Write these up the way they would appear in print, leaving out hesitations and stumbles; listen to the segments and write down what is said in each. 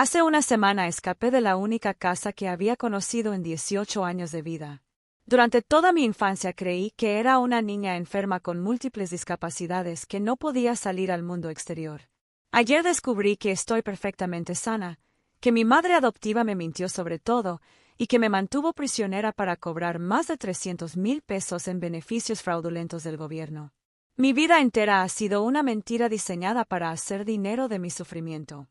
Hace una semana escapé de la única casa que había conocido en 18 años de vida. Durante toda mi infancia creí que era una niña enferma con múltiples discapacidades que no podía salir al mundo exterior. Ayer descubrí que estoy perfectamente sana, que mi madre adoptiva me mintió sobre todo, y que me mantuvo prisionera para cobrar más de 300,000 pesos en beneficios fraudulentos del gobierno. Mi vida entera ha sido una mentira diseñada para hacer dinero de mi sufrimiento.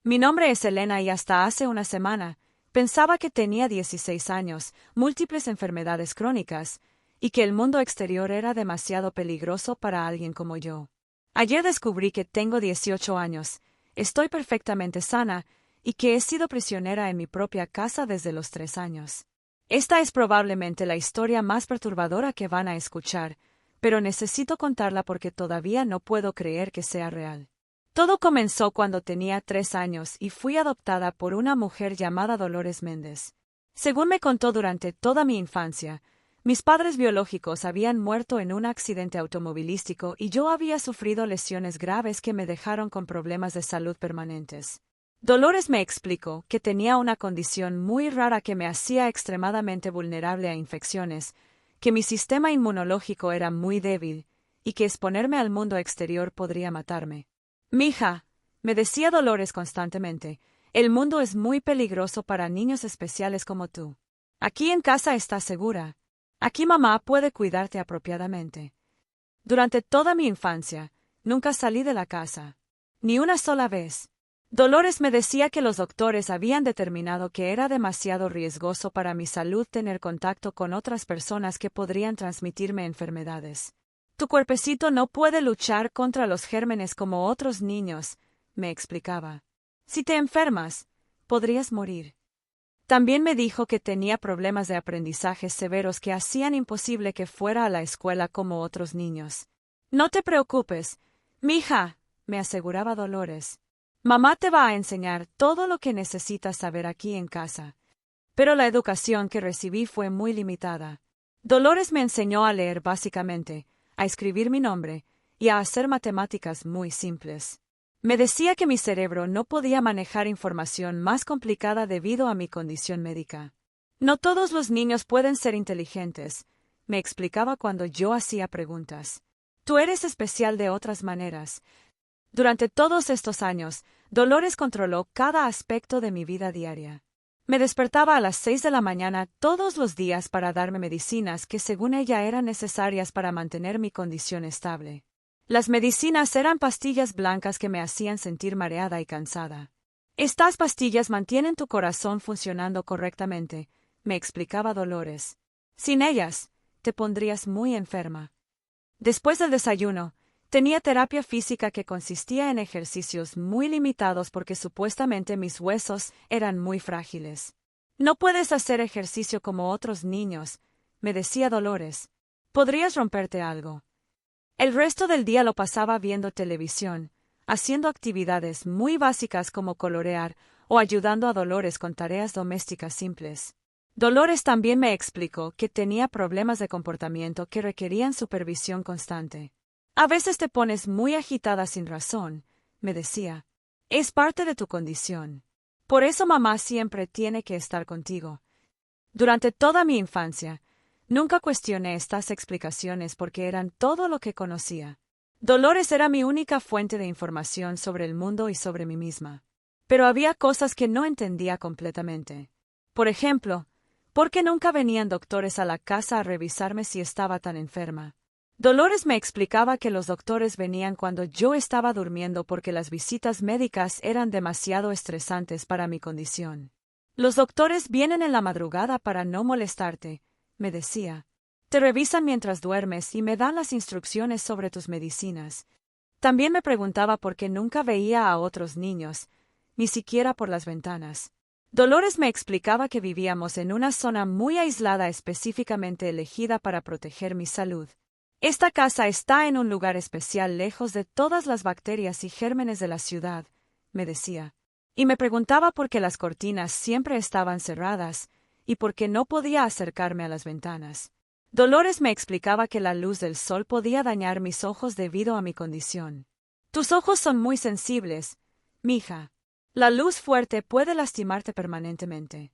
Mi nombre es Elena y hasta hace una semana pensaba que tenía 16 años, múltiples enfermedades crónicas, y que el mundo exterior era demasiado peligroso para alguien como yo. Ayer descubrí que tengo 18 años, estoy perfectamente sana, y que he sido prisionera en mi propia casa desde los 3 años. Esta es probablemente la historia más perturbadora que van a escuchar, pero necesito contarla porque todavía no puedo creer que sea real. Todo comenzó cuando tenía 3 años y fui adoptada por una mujer llamada Dolores Méndez. Según me contó durante toda mi infancia, mis padres biológicos habían muerto en un accidente automovilístico y yo había sufrido lesiones graves que me dejaron con problemas de salud permanentes. Dolores me explicó que tenía una condición muy rara que me hacía extremadamente vulnerable a infecciones, que mi sistema inmunológico era muy débil y que exponerme al mundo exterior podría matarme. Mija, me decía Dolores constantemente, el mundo es muy peligroso para niños especiales como tú. Aquí en casa estás segura. Aquí mamá puede cuidarte apropiadamente. Durante toda mi infancia, nunca salí de la casa. Ni una sola vez. Dolores me decía que los doctores habían determinado que era demasiado riesgoso para mi salud tener contacto con otras personas que podrían transmitirme enfermedades. Tu cuerpecito no puede luchar contra los gérmenes como otros niños, me explicaba. Si te enfermas, podrías morir. También me dijo que tenía problemas de aprendizaje severos que hacían imposible que fuera a la escuela como otros niños. No te preocupes, mija, me aseguraba Dolores. Mamá te va a enseñar todo lo que necesitas saber aquí en casa. Pero la educación que recibí fue muy limitada. Dolores me enseñó a leer básicamente, a escribir mi nombre y a hacer matemáticas muy simples. Me decía que mi cerebro no podía manejar información más complicada debido a mi condición médica. No todos los niños pueden ser inteligentes, me explicaba cuando yo hacía preguntas. Tú eres especial de otras maneras. Durante todos estos años, Dolores controló cada aspecto de mi vida diaria. Me despertaba a las 6 de la mañana todos los días para darme medicinas que según ella eran necesarias para mantener mi condición estable. Las medicinas eran pastillas blancas que me hacían sentir mareada y cansada. Estas pastillas mantienen tu corazón funcionando correctamente, me explicaba Dolores. Sin ellas, te pondrías muy enferma. Después del desayuno, tenía terapia física que consistía en ejercicios muy limitados porque supuestamente mis huesos eran muy frágiles. No puedes hacer ejercicio como otros niños, me decía Dolores. Podrías romperte algo. El resto del día lo pasaba viendo televisión, haciendo actividades muy básicas como colorear o ayudando a Dolores con tareas domésticas simples. Dolores también me explicó que tenía problemas de comportamiento que requerían supervisión constante. A veces te pones muy agitada sin razón, me decía. Es parte de tu condición. Por eso mamá siempre tiene que estar contigo. Durante toda mi infancia, nunca cuestioné estas explicaciones porque eran todo lo que conocía. Dolores era mi única fuente de información sobre el mundo y sobre mí misma. Pero había cosas que no entendía completamente. Por ejemplo, ¿por qué nunca venían doctores a la casa a revisarme si estaba tan enferma? Dolores me explicaba que los doctores venían cuando yo estaba durmiendo porque las visitas médicas eran demasiado estresantes para mi condición. Los doctores vienen en la madrugada para no molestarte, me decía. Te revisan mientras duermes y me dan las instrucciones sobre tus medicinas. También me preguntaba por qué nunca veía a otros niños, ni siquiera por las ventanas. Dolores me explicaba que vivíamos en una zona muy aislada específicamente elegida para proteger mi salud. Esta casa está en un lugar especial lejos de todas las bacterias y gérmenes de la ciudad, me decía. Y me preguntaba por qué las cortinas siempre estaban cerradas y por qué no podía acercarme a las ventanas. Dolores me explicaba que la luz del sol podía dañar mis ojos debido a mi condición. Tus ojos son muy sensibles, mija. La luz fuerte puede lastimarte permanentemente.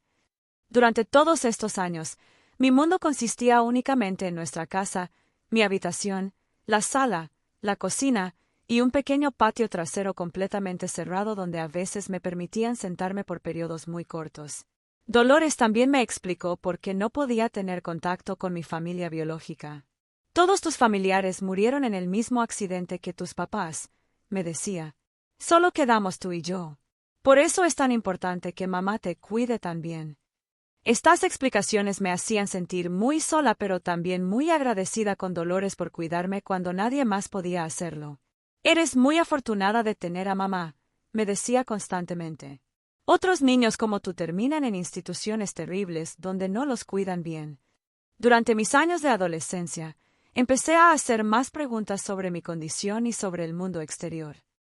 Durante todos estos años, mi mundo consistía únicamente en nuestra casa, mi habitación, la sala, la cocina y un pequeño patio trasero completamente cerrado donde a veces me permitían sentarme por periodos muy cortos. Dolores también me explicó por qué no podía tener contacto con mi familia biológica. Todos tus familiares murieron en el mismo accidente que tus papás, me decía. Solo quedamos tú y yo. Por eso es tan importante que mamá te cuide también. Estas explicaciones me hacían sentir muy sola, pero también muy agradecida con Dolores por cuidarme cuando nadie más podía hacerlo. Eres muy afortunada de tener a mamá, me decía constantemente. Otros niños como tú terminan en instituciones terribles donde no los cuidan bien. Durante mis años de adolescencia, empecé a hacer más preguntas sobre mi condición y sobre el mundo exterior.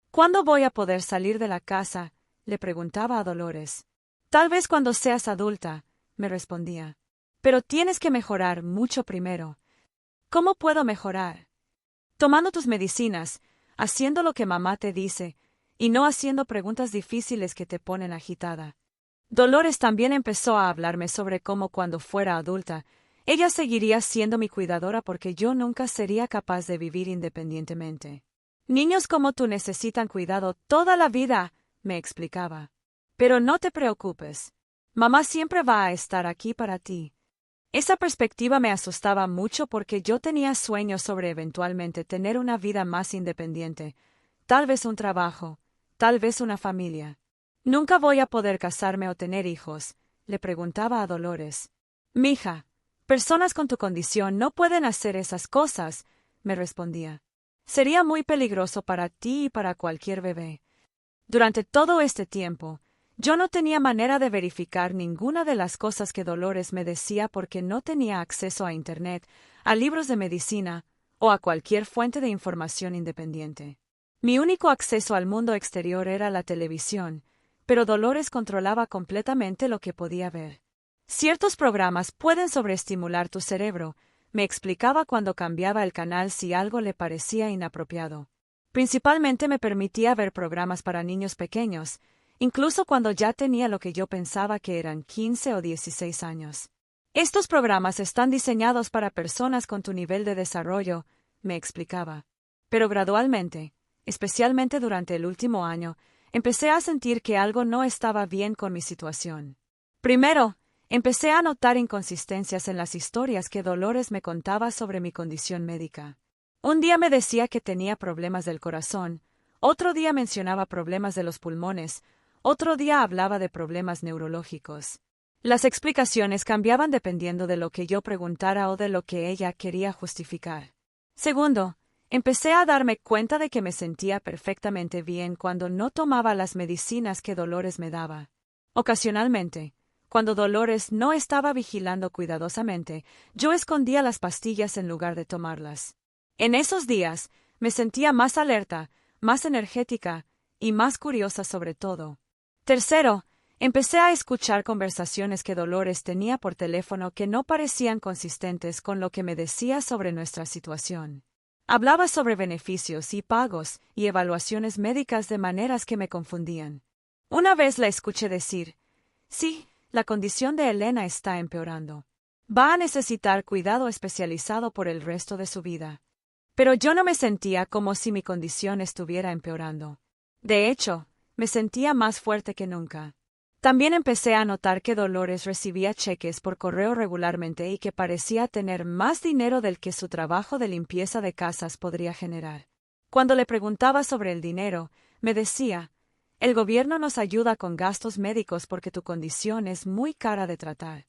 ¿Cuándo voy a poder salir de la casa?, le preguntaba a Dolores. Tal vez cuando seas adulta, me respondía. Pero tienes que mejorar mucho primero. ¿Cómo puedo mejorar? Tomando tus medicinas, haciendo lo que mamá te dice, y no haciendo preguntas difíciles que te ponen agitada. Dolores también empezó a hablarme sobre cómo cuando fuera adulta, ella seguiría siendo mi cuidadora porque yo nunca sería capaz de vivir independientemente. Niños como tú necesitan cuidado toda la vida, me explicaba. Pero no te preocupes. Mamá siempre va a estar aquí para ti. Esa perspectiva me asustaba mucho porque yo tenía sueños sobre eventualmente tener una vida más independiente, tal vez un trabajo, tal vez una familia. Nunca voy a poder casarme o tener hijos, le preguntaba a Dolores. Mija, personas con tu condición no pueden hacer esas cosas, me respondía. Sería muy peligroso para ti y para cualquier bebé. Durante todo este tiempo, yo no tenía manera de verificar ninguna de las cosas que Dolores me decía porque no tenía acceso a Internet, a libros de medicina o a cualquier fuente de información independiente. Mi único acceso al mundo exterior era la televisión, pero Dolores controlaba completamente lo que podía ver. Ciertos programas pueden sobreestimular tu cerebro, me explicaba cuando cambiaba el canal si algo le parecía inapropiado. Principalmente me permitía ver programas para niños pequeños, incluso cuando ya tenía lo que yo pensaba que eran 15 o 16 años. Estos programas están diseñados para personas con tu nivel de desarrollo, me explicaba. Pero gradualmente, especialmente durante el último año, empecé a sentir que algo no estaba bien con mi situación. Primero, empecé a notar inconsistencias en las historias que Dolores me contaba sobre mi condición médica. Un día me decía que tenía problemas del corazón, otro día mencionaba problemas de los pulmones, otro día hablaba de problemas neurológicos. Las explicaciones cambiaban dependiendo de lo que yo preguntara o de lo que ella quería justificar. Segundo, empecé a darme cuenta de que me sentía perfectamente bien cuando no tomaba las medicinas que Dolores me daba. Ocasionalmente, cuando Dolores no estaba vigilando cuidadosamente, yo escondía las pastillas en lugar de tomarlas. En esos días, me sentía más alerta, más energética y más curiosa sobre todo. Tercero, empecé a escuchar conversaciones que Dolores tenía por teléfono que no parecían consistentes con lo que me decía sobre nuestra situación. Hablaba sobre beneficios y pagos y evaluaciones médicas de maneras que me confundían. Una vez la escuché decir, sí, la condición de Elena está empeorando. Va a necesitar cuidado especializado por el resto de su vida. Pero yo no me sentía como si mi condición estuviera empeorando. De hecho, me sentía más fuerte que nunca. También empecé a notar que Dolores recibía cheques por correo regularmente y que parecía tener más dinero del que su trabajo de limpieza de casas podría generar. Cuando le preguntaba sobre el dinero, me decía, el gobierno nos ayuda con gastos médicos porque tu condición es muy cara de tratar.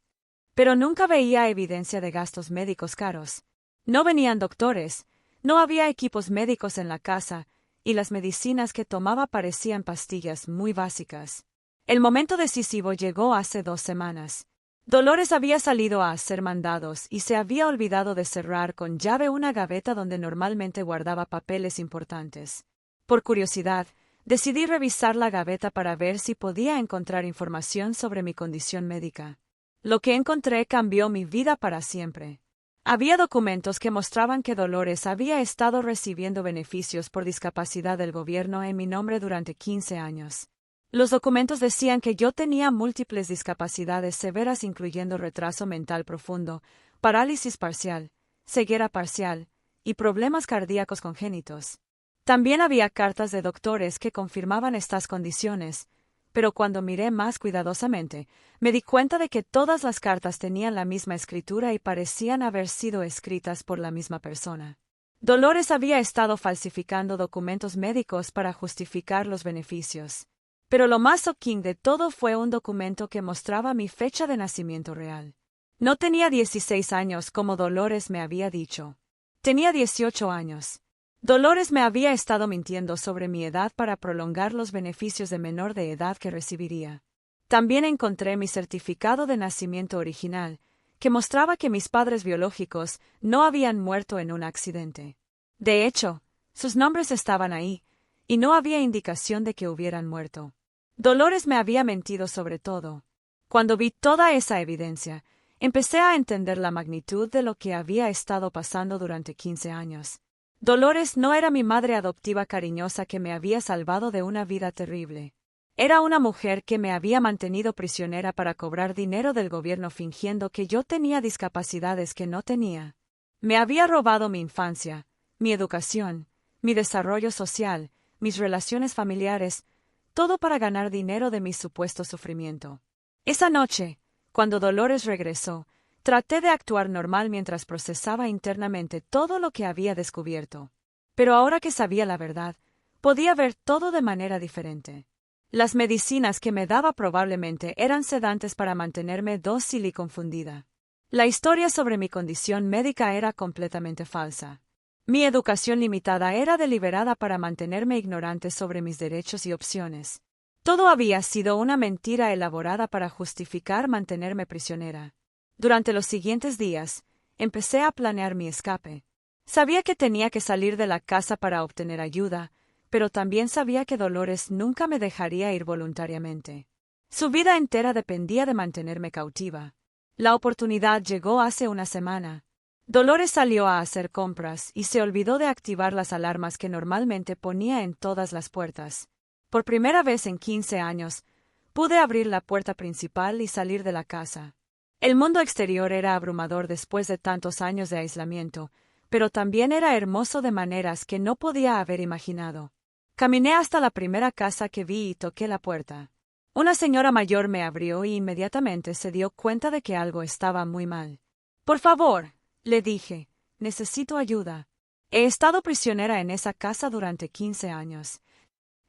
Pero nunca veía evidencia de gastos médicos caros. No venían doctores, no había equipos médicos en la casa, y las medicinas que tomaba parecían pastillas muy básicas. El momento decisivo llegó hace 2 semanas. Dolores había salido a hacer mandados y se había olvidado de cerrar con llave una gaveta donde normalmente guardaba papeles importantes. Por curiosidad, decidí revisar la gaveta para ver si podía encontrar información sobre mi condición médica. Lo que encontré cambió mi vida para siempre. Había documentos que mostraban que Dolores había estado recibiendo beneficios por discapacidad del gobierno en mi nombre durante 15 años. Los documentos decían que yo tenía múltiples discapacidades severas incluyendo retraso mental profundo, parálisis parcial, ceguera parcial y problemas cardíacos congénitos. También había cartas de doctores que confirmaban estas condiciones, pero cuando miré más cuidadosamente, me di cuenta de que todas las cartas tenían la misma escritura y parecían haber sido escritas por la misma persona. Dolores había estado falsificando documentos médicos para justificar los beneficios. Pero lo más shocking de todo fue un documento que mostraba mi fecha de nacimiento real. No tenía 16 años como Dolores me había dicho. Tenía 18 años. Dolores me había estado mintiendo sobre mi edad para prolongar los beneficios de menor de edad que recibiría. También encontré mi certificado de nacimiento original, que mostraba que mis padres biológicos no habían muerto en un accidente. De hecho, sus nombres estaban ahí, y no había indicación de que hubieran muerto. Dolores me había mentido sobre todo. Cuando vi toda esa evidencia, empecé a entender la magnitud de lo que había estado pasando durante 15 años. Dolores no era mi madre adoptiva cariñosa que me había salvado de una vida terrible. Era una mujer que me había mantenido prisionera para cobrar dinero del gobierno fingiendo que yo tenía discapacidades que no tenía. Me había robado mi infancia, mi educación, mi desarrollo social, mis relaciones familiares, todo para ganar dinero de mi supuesto sufrimiento. Esa noche, cuando Dolores regresó, traté de actuar normal mientras procesaba internamente todo lo que había descubierto. Pero ahora que sabía la verdad, podía ver todo de manera diferente. Las medicinas que me daba probablemente eran sedantes para mantenerme dócil y confundida. La historia sobre mi condición médica era completamente falsa. Mi educación limitada era deliberada para mantenerme ignorante sobre mis derechos y opciones. Todo había sido una mentira elaborada para justificar mantenerme prisionera. Durante los siguientes días, empecé a planear mi escape. Sabía que tenía que salir de la casa para obtener ayuda, pero también sabía que Dolores nunca me dejaría ir voluntariamente. Su vida entera dependía de mantenerme cautiva. La oportunidad llegó hace una semana. Dolores salió a hacer compras y se olvidó de activar las alarmas que normalmente ponía en todas las puertas. Por primera vez en 15 años, pude abrir la puerta principal y salir de la casa. El mundo exterior era abrumador después de tantos años de aislamiento, pero también era hermoso de maneras que no podía haber imaginado. Caminé hasta la primera casa que vi y toqué la puerta. Una señora mayor me abrió y inmediatamente se dio cuenta de que algo estaba muy mal. «Por favor», le dije, «necesito ayuda. He estado prisionera en esa casa durante 15 años».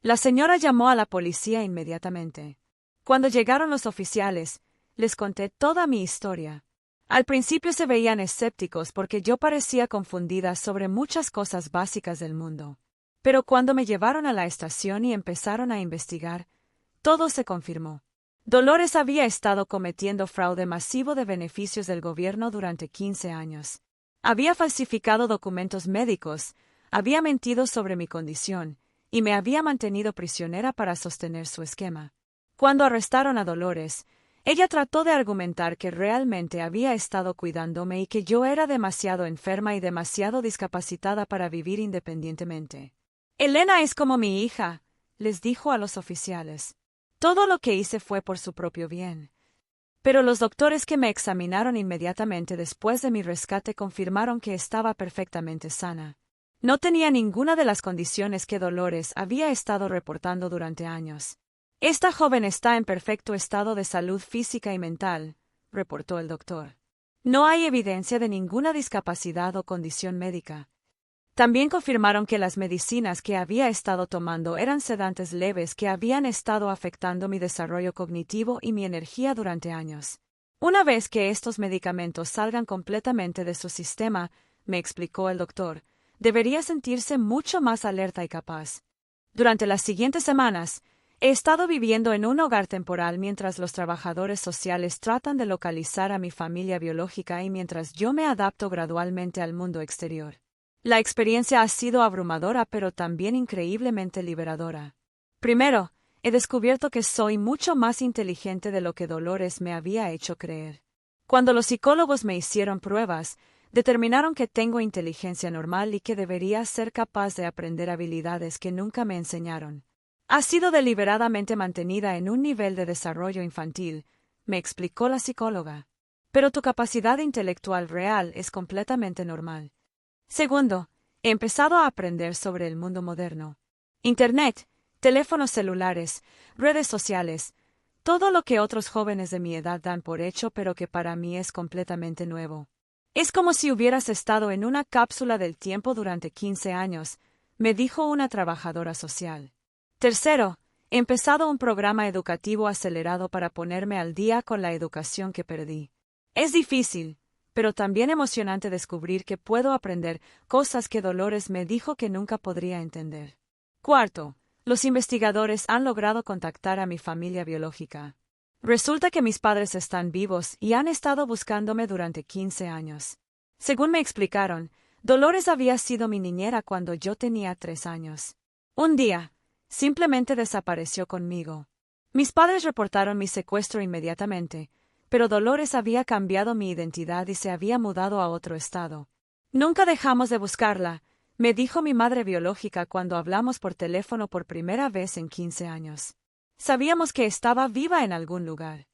La señora llamó a la policía inmediatamente. Cuando llegaron los oficiales, les conté toda mi historia. Al principio se veían escépticos porque yo parecía confundida sobre muchas cosas básicas del mundo. Pero cuando me llevaron a la estación y empezaron a investigar, todo se confirmó. Dolores había estado cometiendo fraude masivo de beneficios del gobierno durante 15 años. Había falsificado documentos médicos, había mentido sobre mi condición, y me había mantenido prisionera para sostener su esquema. Cuando arrestaron a Dolores, ella trató de argumentar que realmente había estado cuidándome y que yo era demasiado enferma y demasiado discapacitada para vivir independientemente. «Elena es como mi hija», les dijo a los oficiales. «Todo lo que hice fue por su propio bien». Pero los doctores que me examinaron inmediatamente después de mi rescate confirmaron que estaba perfectamente sana. No tenía ninguna de las condiciones que Dolores había estado reportando durante años. «Esta joven está en perfecto estado de salud física y mental», reportó el doctor. «No hay evidencia de ninguna discapacidad o condición médica». También confirmaron que las medicinas que había estado tomando eran sedantes leves que habían estado afectando mi desarrollo cognitivo y mi energía durante años. «Una vez que estos medicamentos salgan completamente de su sistema», me explicó el doctor, «debería sentirse mucho más alerta y capaz». Durante las siguientes semanas, he estado viviendo en un hogar temporal mientras los trabajadores sociales tratan de localizar a mi familia biológica y mientras yo me adapto gradualmente al mundo exterior. La experiencia ha sido abrumadora pero también increíblemente liberadora. Primero, he descubierto que soy mucho más inteligente de lo que Dolores me había hecho creer. Cuando los psicólogos me hicieron pruebas, determinaron que tengo inteligencia normal y que debería ser capaz de aprender habilidades que nunca me enseñaron. Ha sido deliberadamente mantenida en un nivel de desarrollo infantil, me explicó la psicóloga. Pero tu capacidad intelectual real es completamente normal. Segundo, he empezado a aprender sobre el mundo moderno. Internet, teléfonos celulares, redes sociales, todo lo que otros jóvenes de mi edad dan por hecho pero que para mí es completamente nuevo. Es como si hubieras estado en una cápsula del tiempo durante 15 años, me dijo una trabajadora social. Tercero, he empezado un programa educativo acelerado para ponerme al día con la educación que perdí. Es difícil, pero también emocionante descubrir que puedo aprender cosas que Dolores me dijo que nunca podría entender. Cuarto, los investigadores han logrado contactar a mi familia biológica. Resulta que mis padres están vivos y han estado buscándome durante 15 años. Según me explicaron, Dolores había sido mi niñera cuando yo tenía 3 años. Un día, simplemente desapareció conmigo. Mis padres reportaron mi secuestro inmediatamente, pero Dolores había cambiado mi identidad y se había mudado a otro estado. Nunca dejamos de buscarla, me dijo mi madre biológica cuando hablamos por teléfono por primera vez en 15 años. Sabíamos que estaba viva en algún lugar.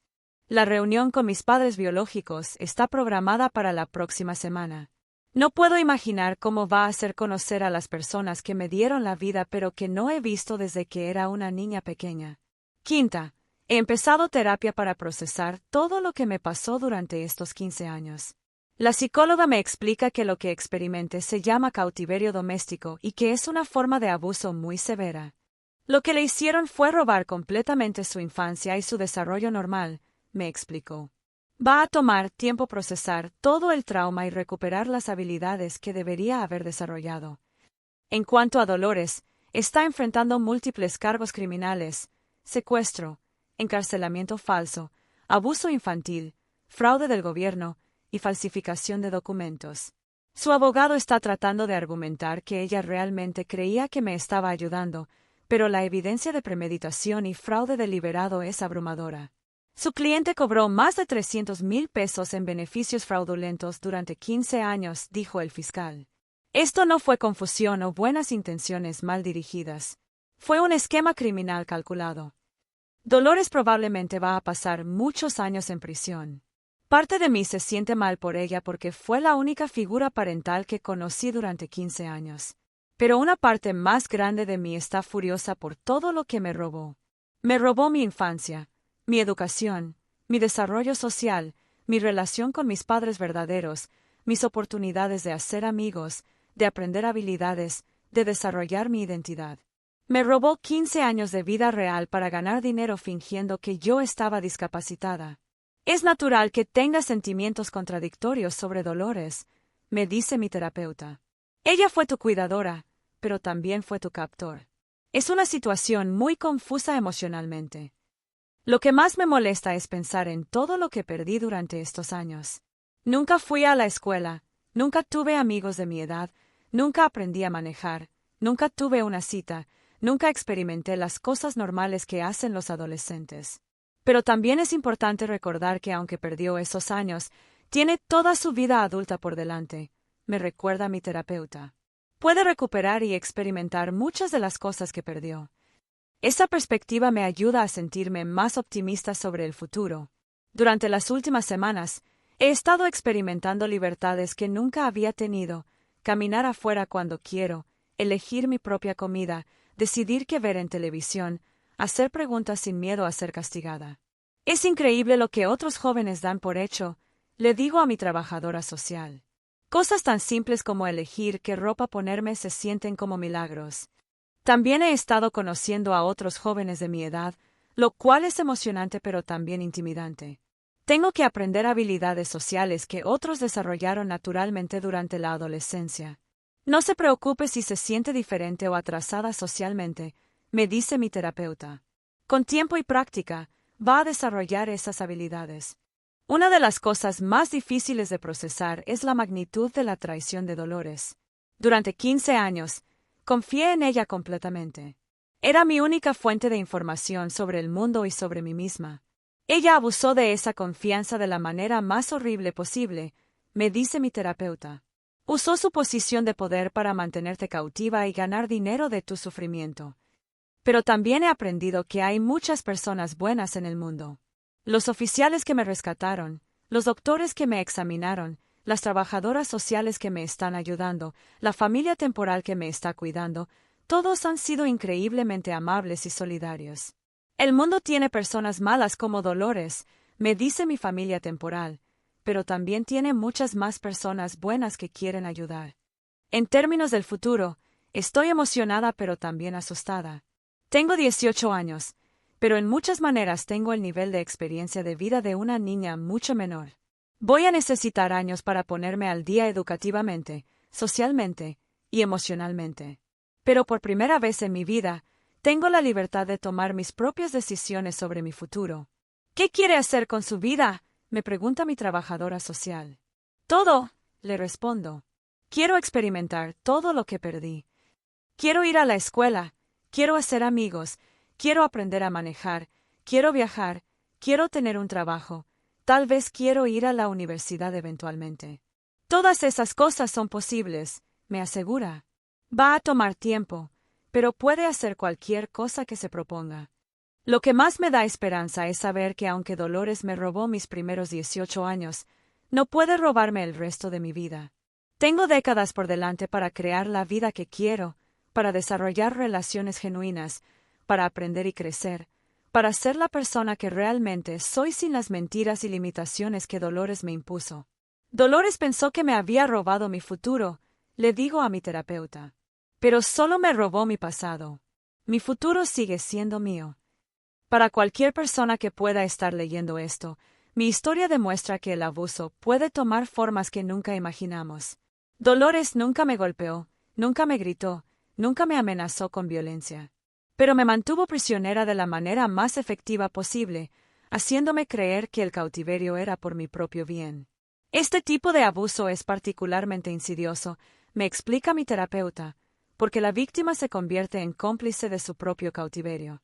La reunión con mis padres biológicos está programada para la próxima semana. No puedo imaginar cómo va a ser conocer a las personas que me dieron la vida pero que no he visto desde que era una niña pequeña. Quinta, he empezado terapia para procesar todo lo que me pasó durante estos 15 años. La psicóloga me explica que lo que experimenté se llama cautiverio doméstico y que es una forma de abuso muy severa. Lo que le hicieron fue robar completamente su infancia y su desarrollo normal, me explicó. Va a tomar tiempo procesar todo el trauma y recuperar las habilidades que debería haber desarrollado. En cuanto a Dolores, está enfrentando múltiples cargos criminales, secuestro, encarcelamiento falso, abuso infantil, fraude del gobierno y falsificación de documentos. Su abogado está tratando de argumentar que ella realmente creía que me estaba ayudando, pero la evidencia de premeditación y fraude deliberado es abrumadora. Su cliente cobró más de 300,000 pesos en beneficios fraudulentos durante 15 años, dijo el fiscal. Esto no fue confusión o buenas intenciones mal dirigidas. Fue un esquema criminal calculado. Dolores probablemente va a pasar muchos años en prisión. Parte de mí se siente mal por ella porque fue la única figura parental que conocí durante 15 años. Pero una parte más grande de mí está furiosa por todo lo que me robó. Me robó mi infancia, mi educación, mi desarrollo social, mi relación con mis padres verdaderos, mis oportunidades de hacer amigos, de aprender habilidades, de desarrollar mi identidad. Me robó 15 años de vida real para ganar dinero fingiendo que yo estaba discapacitada. Es natural que tenga sentimientos contradictorios sobre Dolores, me dice mi terapeuta. Ella fue tu cuidadora, pero también fue tu captor. Es una situación muy confusa emocionalmente. Lo que más me molesta es pensar en todo lo que perdí durante estos años. Nunca fui a la escuela, nunca tuve amigos de mi edad, nunca aprendí a manejar, nunca tuve una cita, nunca experimenté las cosas normales que hacen los adolescentes. Pero también es importante recordar que aunque perdió esos años, tiene toda su vida adulta por delante, me recuerda mi terapeuta. Puede recuperar y experimentar muchas de las cosas que perdió. Esa perspectiva me ayuda a sentirme más optimista sobre el futuro. Durante las últimas semanas, he estado experimentando libertades que nunca había tenido, caminar afuera cuando quiero, elegir mi propia comida, decidir qué ver en televisión, hacer preguntas sin miedo a ser castigada. Es increíble lo que otros jóvenes dan por hecho, le digo a mi trabajadora social. Cosas tan simples como elegir qué ropa ponerme se sienten como milagros. También he estado conociendo a otros jóvenes de mi edad, lo cual es emocionante pero también intimidante. Tengo que aprender habilidades sociales que otros desarrollaron naturalmente durante la adolescencia. No se preocupe si se siente diferente o atrasada socialmente, me dice mi terapeuta. Con tiempo y práctica, va a desarrollar esas habilidades. Una de las cosas más difíciles de procesar es la magnitud de la traición de Dolores. Durante 15 años, confié en ella completamente. Era mi única fuente de información sobre el mundo y sobre mí misma. Ella abusó de esa confianza de la manera más horrible posible, me dice mi terapeuta. Usó su posición de poder para mantenerte cautiva y ganar dinero de tu sufrimiento. Pero también he aprendido que hay muchas personas buenas en el mundo. Los oficiales que me rescataron, los doctores que me examinaron, las trabajadoras sociales que me están ayudando, la familia temporal que me está cuidando, todos han sido increíblemente amables y solidarios. El mundo tiene personas malas como Dolores, me dice mi familia temporal, pero también tiene muchas más personas buenas que quieren ayudar. En términos del futuro, estoy emocionada pero también asustada. Tengo 18 años, pero en muchas maneras tengo el nivel de experiencia de vida de una niña mucho menor. Voy a necesitar años para ponerme al día educativamente, socialmente y emocionalmente. Pero por primera vez en mi vida, tengo la libertad de tomar mis propias decisiones sobre mi futuro. ¿Qué quiere hacer con su vida?, me pregunta mi trabajadora social. Todo, le respondo. Quiero experimentar todo lo que perdí. Quiero ir a la escuela, quiero hacer amigos, quiero aprender a manejar, quiero viajar, quiero tener un trabajo, tal vez quiero ir a la universidad eventualmente. Todas esas cosas son posibles, me asegura. Va a tomar tiempo, pero puede hacer cualquier cosa que se proponga. Lo que más me da esperanza es saber que aunque Dolores me robó mis primeros 18 años, no puede robarme el resto de mi vida. Tengo décadas por delante para crear la vida que quiero, para desarrollar relaciones genuinas, para aprender y crecer, para ser la persona que realmente soy sin las mentiras y limitaciones que Dolores me impuso. Dolores pensó que me había robado mi futuro, le digo a mi terapeuta. Pero solo me robó mi pasado. Mi futuro sigue siendo mío. Para cualquier persona que pueda estar leyendo esto, mi historia demuestra que el abuso puede tomar formas que nunca imaginamos. Dolores nunca me golpeó, nunca me gritó, nunca me amenazó con violencia. Pero me mantuvo prisionera de la manera más efectiva posible, haciéndome creer que el cautiverio era por mi propio bien. Este tipo de abuso es particularmente insidioso, me explica mi terapeuta, porque la víctima se convierte en cómplice de su propio cautiverio.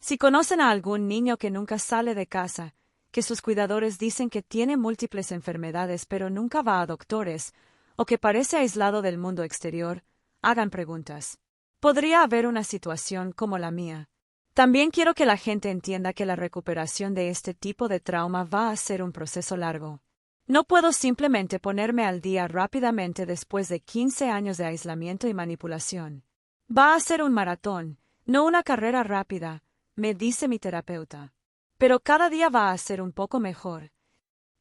Si conocen a algún niño que nunca sale de casa, que sus cuidadores dicen que tiene múltiples enfermedades pero nunca va a doctores, o que parece aislado del mundo exterior, hagan preguntas. Podría haber una situación como la mía. También quiero que la gente entienda que la recuperación de este tipo de trauma va a ser un proceso largo. No puedo simplemente ponerme al día rápidamente después de 15 años de aislamiento y manipulación. Va a ser un maratón, no una carrera rápida, me dice mi terapeuta. Pero cada día va a ser un poco mejor.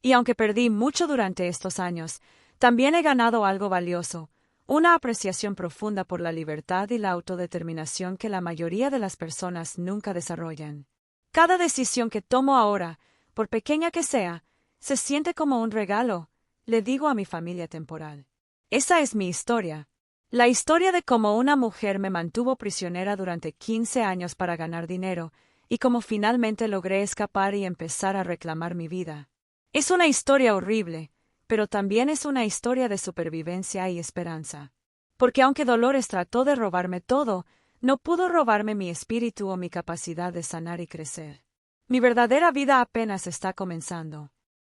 Y aunque perdí mucho durante estos años, también he ganado algo valioso, una apreciación profunda por la libertad y la autodeterminación que la mayoría de las personas nunca desarrollan. Cada decisión que tomo ahora, por pequeña que sea, se siente como un regalo, le digo a mi familia temporal. Esa es mi historia. La historia de cómo una mujer me mantuvo prisionera durante 15 años para ganar dinero, y cómo finalmente logré escapar y empezar a reclamar mi vida. Es una historia horrible, pero también es una historia de supervivencia y esperanza. Porque aunque Dolores trató de robarme todo, no pudo robarme mi espíritu o mi capacidad de sanar y crecer. Mi verdadera vida apenas está comenzando.